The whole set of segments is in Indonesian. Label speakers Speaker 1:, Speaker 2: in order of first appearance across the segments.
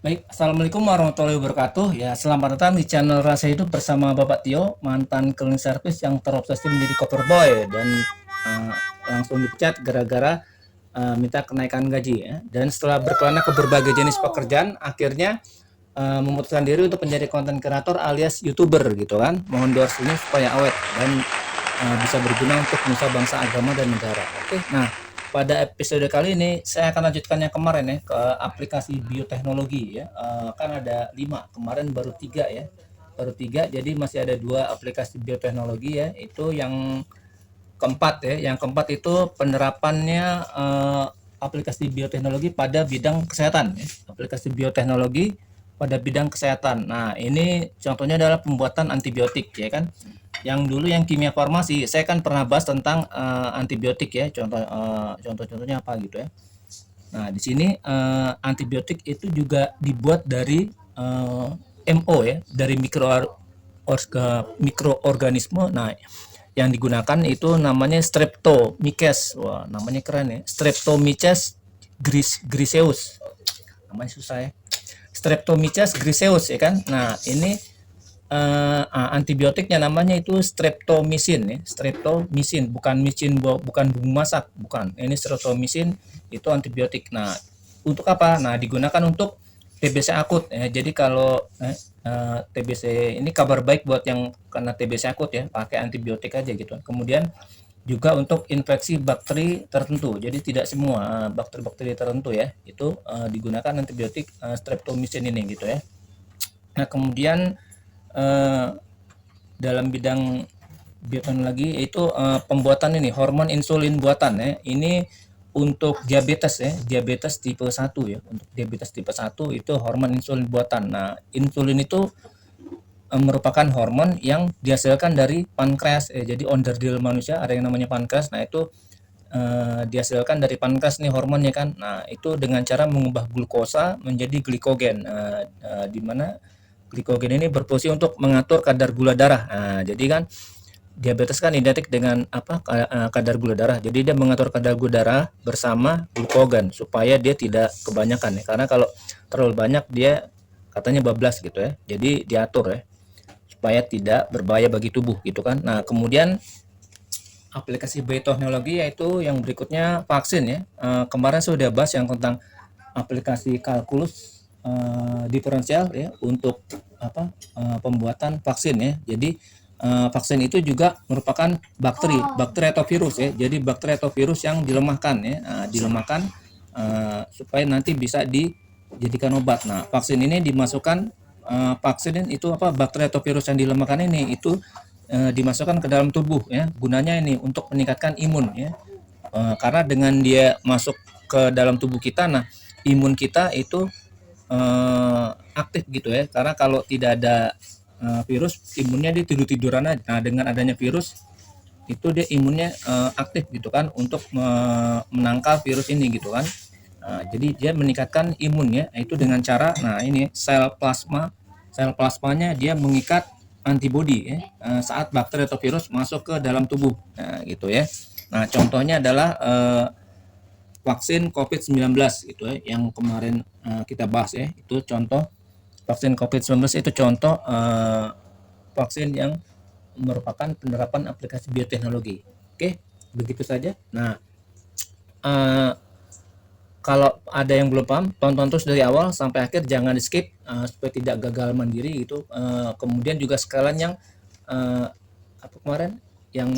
Speaker 1: Baik, Assalamualaikum warahmatullahi wabarakatuh. Ya, selamat datang di channel Rasa Hidup bersama Bapak Tio, mantan cleaning service yang terobsesi menjadi cover boy dan uh, langsung dipecat gara-gara minta kenaikan gaji ya. Dan setelah berkelana ke berbagai jenis pekerjaan, akhirnya memutuskan diri untuk menjadi konten kreator alias YouTuber gitu kan. Mohon doa ini supaya awet dan bisa berguna untuk nusa bangsa, agama dan negara. Oke. Nah, pada episode kali ini saya akan lanjutkan yang kemarin ya ke aplikasi bioteknologi ya. Kan ada 5, kemarin baru 3 ya. Baru 3, jadi masih ada 2 aplikasi bioteknologi ya. Itu yang keempat ya. Yang keempat itu penerapannya aplikasi bioteknologi pada bidang kesehatan ya. Aplikasi bioteknologi pada bidang kesehatan. Nah, ini contohnya adalah pembuatan antibiotik ya kan. Yang dulu yang kimia farmasi, saya kan pernah bahas tentang antibiotik ya, contoh-contohnya apa gitu ya. Nah, di sini antibiotik itu juga dibuat dari MO ya, dari mikroorganisme. Nah, yang digunakan itu namanya Streptomyces. Wah, namanya keren ya. Streptomyces griseus. Namanya susah ya. Streptomyces griseus ya kan. Nah, ini antibiotiknya namanya itu streptomycin ya. Streptomycin, bukan micin, bukan bumbu masak, bukan. Ini streptomycin itu antibiotik. Nah, untuk apa? Nah, digunakan untuk TBC akut ya. Jadi kalau TBC ini kabar baik buat yang kena TBC akut ya, pakai antibiotik aja gitu. Kemudian juga untuk infeksi bakteri tertentu. Jadi tidak semua bakteri-bakteri tertentu ya, itu digunakan antibiotik streptomycin ini gitu ya. Nah, kemudian dalam bidang bioteknologi itu pembuatan ini hormon insulin buatan ya. Ini untuk diabetes ya, diabetes tipe 1 ya. Untuk diabetes tipe 1 itu hormon insulin buatan. Nah, insulin itu merupakan hormon yang dihasilkan dari pankreas. Jadi onderdil manusia ada yang namanya pankreas. Nah, itu dihasilkan dari pankreas nih hormonnya kan. Nah, itu dengan cara mengubah glukosa menjadi glikogen. Di mana glikogen ini berfungsi untuk mengatur kadar gula darah. Nah, jadi kan diabetes kan identik dengan apa kadar gula darah. Jadi dia mengatur kadar gula darah bersama glukogen supaya dia tidak kebanyakan ya. Karena kalau terlalu banyak dia katanya bablas gitu ya. Jadi diatur ya supaya tidak berbahaya bagi tubuh gitu kan. Nah, kemudian aplikasi bioteknologi yaitu yang berikutnya vaksin ya. Kemarin saya sudah bahas yang tentang aplikasi kalkulus diferensial ya untuk pembuatan vaksin ya. Jadi vaksin itu juga merupakan bakteri atau virus ya. Jadi bakteri atau virus yang dilemahkan ya, dilemahkan supaya nanti bisa dijadikan obat. Nah, vaksin ini dimasukkan vaksin itu bakteri atau virus yang dilemahkan ini itu dimasukkan ke dalam tubuh ya. Gunanya ini untuk meningkatkan imun ya. Karena dengan dia masuk ke dalam tubuh kita, nah imun kita itu aktif gitu ya. Karena kalau tidak ada virus, imunnya dia tidur-tiduran aja. Nah, dengan adanya virus itu dia imunnya aktif gitu kan untuk menangkal virus ini gitu kan. Jadi dia meningkatkan imunnya itu dengan cara ini sel plasmanya dia mengikat antibodi ya, saat bakteri atau virus masuk ke dalam tubuh. Nah, gitu ya. Nah, contohnya adalah vaksin COVID-19 gitu ya yang kemarin kita bahas ya. Itu contoh vaksin COVID-19 itu contoh vaksin yang merupakan penerapan aplikasi bioteknologi. Oke, begitu saja. Nah, kalau ada yang belum paham, tonton terus dari awal sampai akhir, jangan di skip supaya tidak gagal mandiri gitu. Kemudian juga sekalian yang apa kemarin yang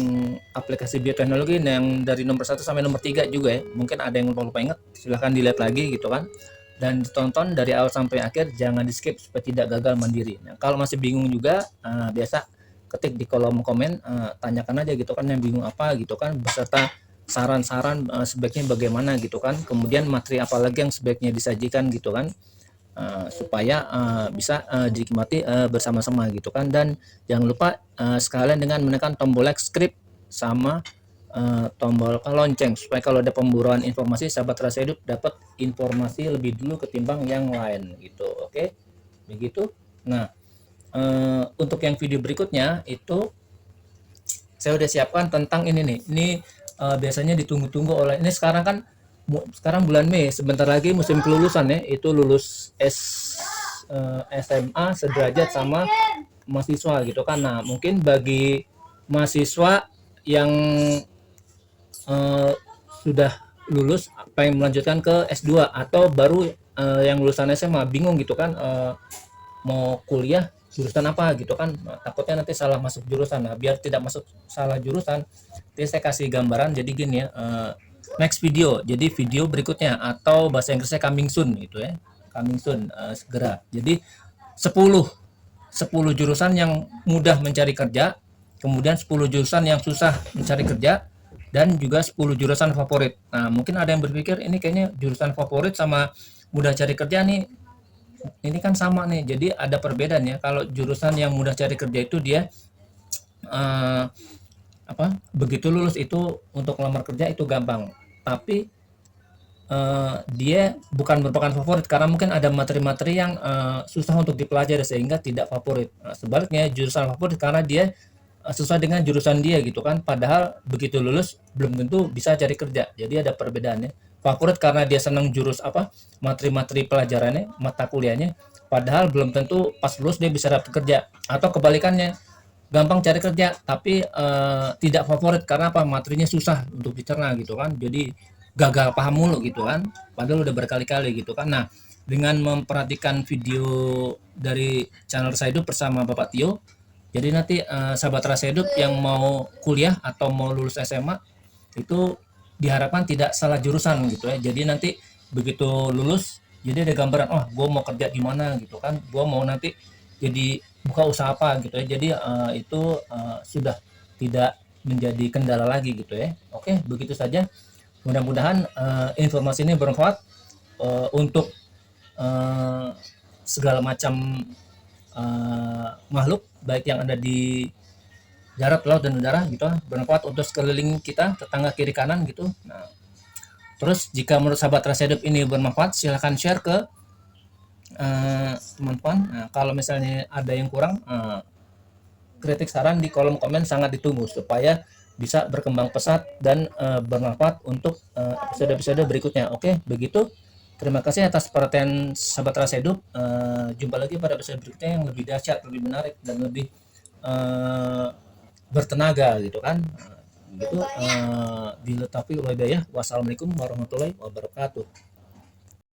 Speaker 1: aplikasi bioteknologi yang dari nomor 1 sampai nomor 3 juga ya. Mungkin ada yang lupa ingat, silahkan dilihat lagi gitu kan. Dan ditonton dari awal sampai akhir, jangan di skip supaya tidak gagal mandiri. Nah, kalau masih bingung juga, biasa ketik di kolom komen, tanyakan aja gitu kan yang bingung apa gitu kan, beserta saran-saran sebaiknya bagaimana gitu kan, kemudian materi apa lagi yang sebaiknya disajikan gitu kan, supaya bisa dinikmati bersama-sama gitu kan. Dan jangan lupa sekalian dengan menekan tombol like, subscribe sama tombol lonceng supaya kalau ada pemburuan informasi sahabat rasa hidup dapat informasi lebih dulu ketimbang yang lain gitu. Oke, begitu. Nah, untuk yang video berikutnya itu saya udah siapkan tentang ini nih. Ini biasanya ditunggu-tunggu oleh ini sekarang kan sekarang bulan Mei, sebentar lagi musim kelulusan ya, itu lulus SMA sederajat sama mahasiswa gitu kan. Nah, mungkin bagi mahasiswa yang eh, sudah lulus pengen melanjutkan ke S2 atau baru yang lulusan SMA bingung gitu kan, mau kuliah jurusan apa gitu kan. Nah, takutnya nanti salah masuk jurusan. Nah, biar tidak masuk salah jurusan, nanti saya kasih gambaran. Jadi gini ya, next video, jadi video berikutnya, atau bahasa Inggrisnya coming soon gitu ya, coming soon, segera. Jadi 10 10 jurusan yang mudah mencari kerja, kemudian 10 jurusan yang susah mencari kerja, dan juga 10 jurusan favorit. Nah, mungkin ada yang berpikir ini kayaknya jurusan favorit sama mudah cari kerja nih, ini kan sama nih. Jadi ada perbedaannya. Kalau jurusan yang mudah cari kerja itu dia eh, begitu lulus itu untuk melamar kerja itu gampang. Tapi dia bukan merupakan favorit karena mungkin ada materi-materi yang susah untuk dipelajari sehingga tidak favorit. Nah, sebaliknya jurusan favorit karena dia sesuai dengan jurusan dia gitu kan. Padahal begitu lulus belum tentu bisa cari kerja. Jadi ada perbedaannya. Favorit karena dia senang materi-materi pelajarannya, mata kuliahnya. Padahal belum tentu pas lulus dia bisa dapat kerja. Atau kebalikannya, gampang cari kerja tapi tidak favorit karena materinya susah untuk dicerna gitu kan. Jadi gagal paham mulu gitu kan, padahal udah berkali-kali gitu kan. Nah, dengan memperhatikan video dari channel Rasa Hidup bersama Bapak Tio, jadi nanti sahabat Rasa Hidup yang mau kuliah atau mau lulus SMA itu diharapkan tidak salah jurusan gitu ya. Jadi nanti begitu lulus, jadi ada gambaran, oh gue mau kerja di mana gitu kan, gue mau nanti jadi buka usaha apa gitu ya. Jadi itu sudah tidak menjadi kendala lagi gitu ya. Oke, begitu saja. Mudah-mudahan informasi ini bermanfaat untuk uh, segala macam makhluk, baik yang ada di darat, laut, dan udara gitu. Bermanfaat untuk sekeliling kita, tetangga kiri kanan gitu. Nah, terus jika menurut sahabat Rasa Hidup ini bermanfaat, silahkan share ke teman-teman. Nah, kalau misalnya ada yang kurang, kritik saran di kolom komen sangat ditunggu supaya bisa berkembang pesat dan bermanfaat untuk episode-episode berikutnya. Oke, begitu. Terima kasih atas perhatian sahabat Rasa Hidup. Jumpa lagi pada episode berikutnya yang lebih dahsyat, lebih menarik, dan lebih bertenaga gitu kan. Gitu. Bila taufiq wal hidayah. Wassalamualaikum warahmatullahi wabarakatuh.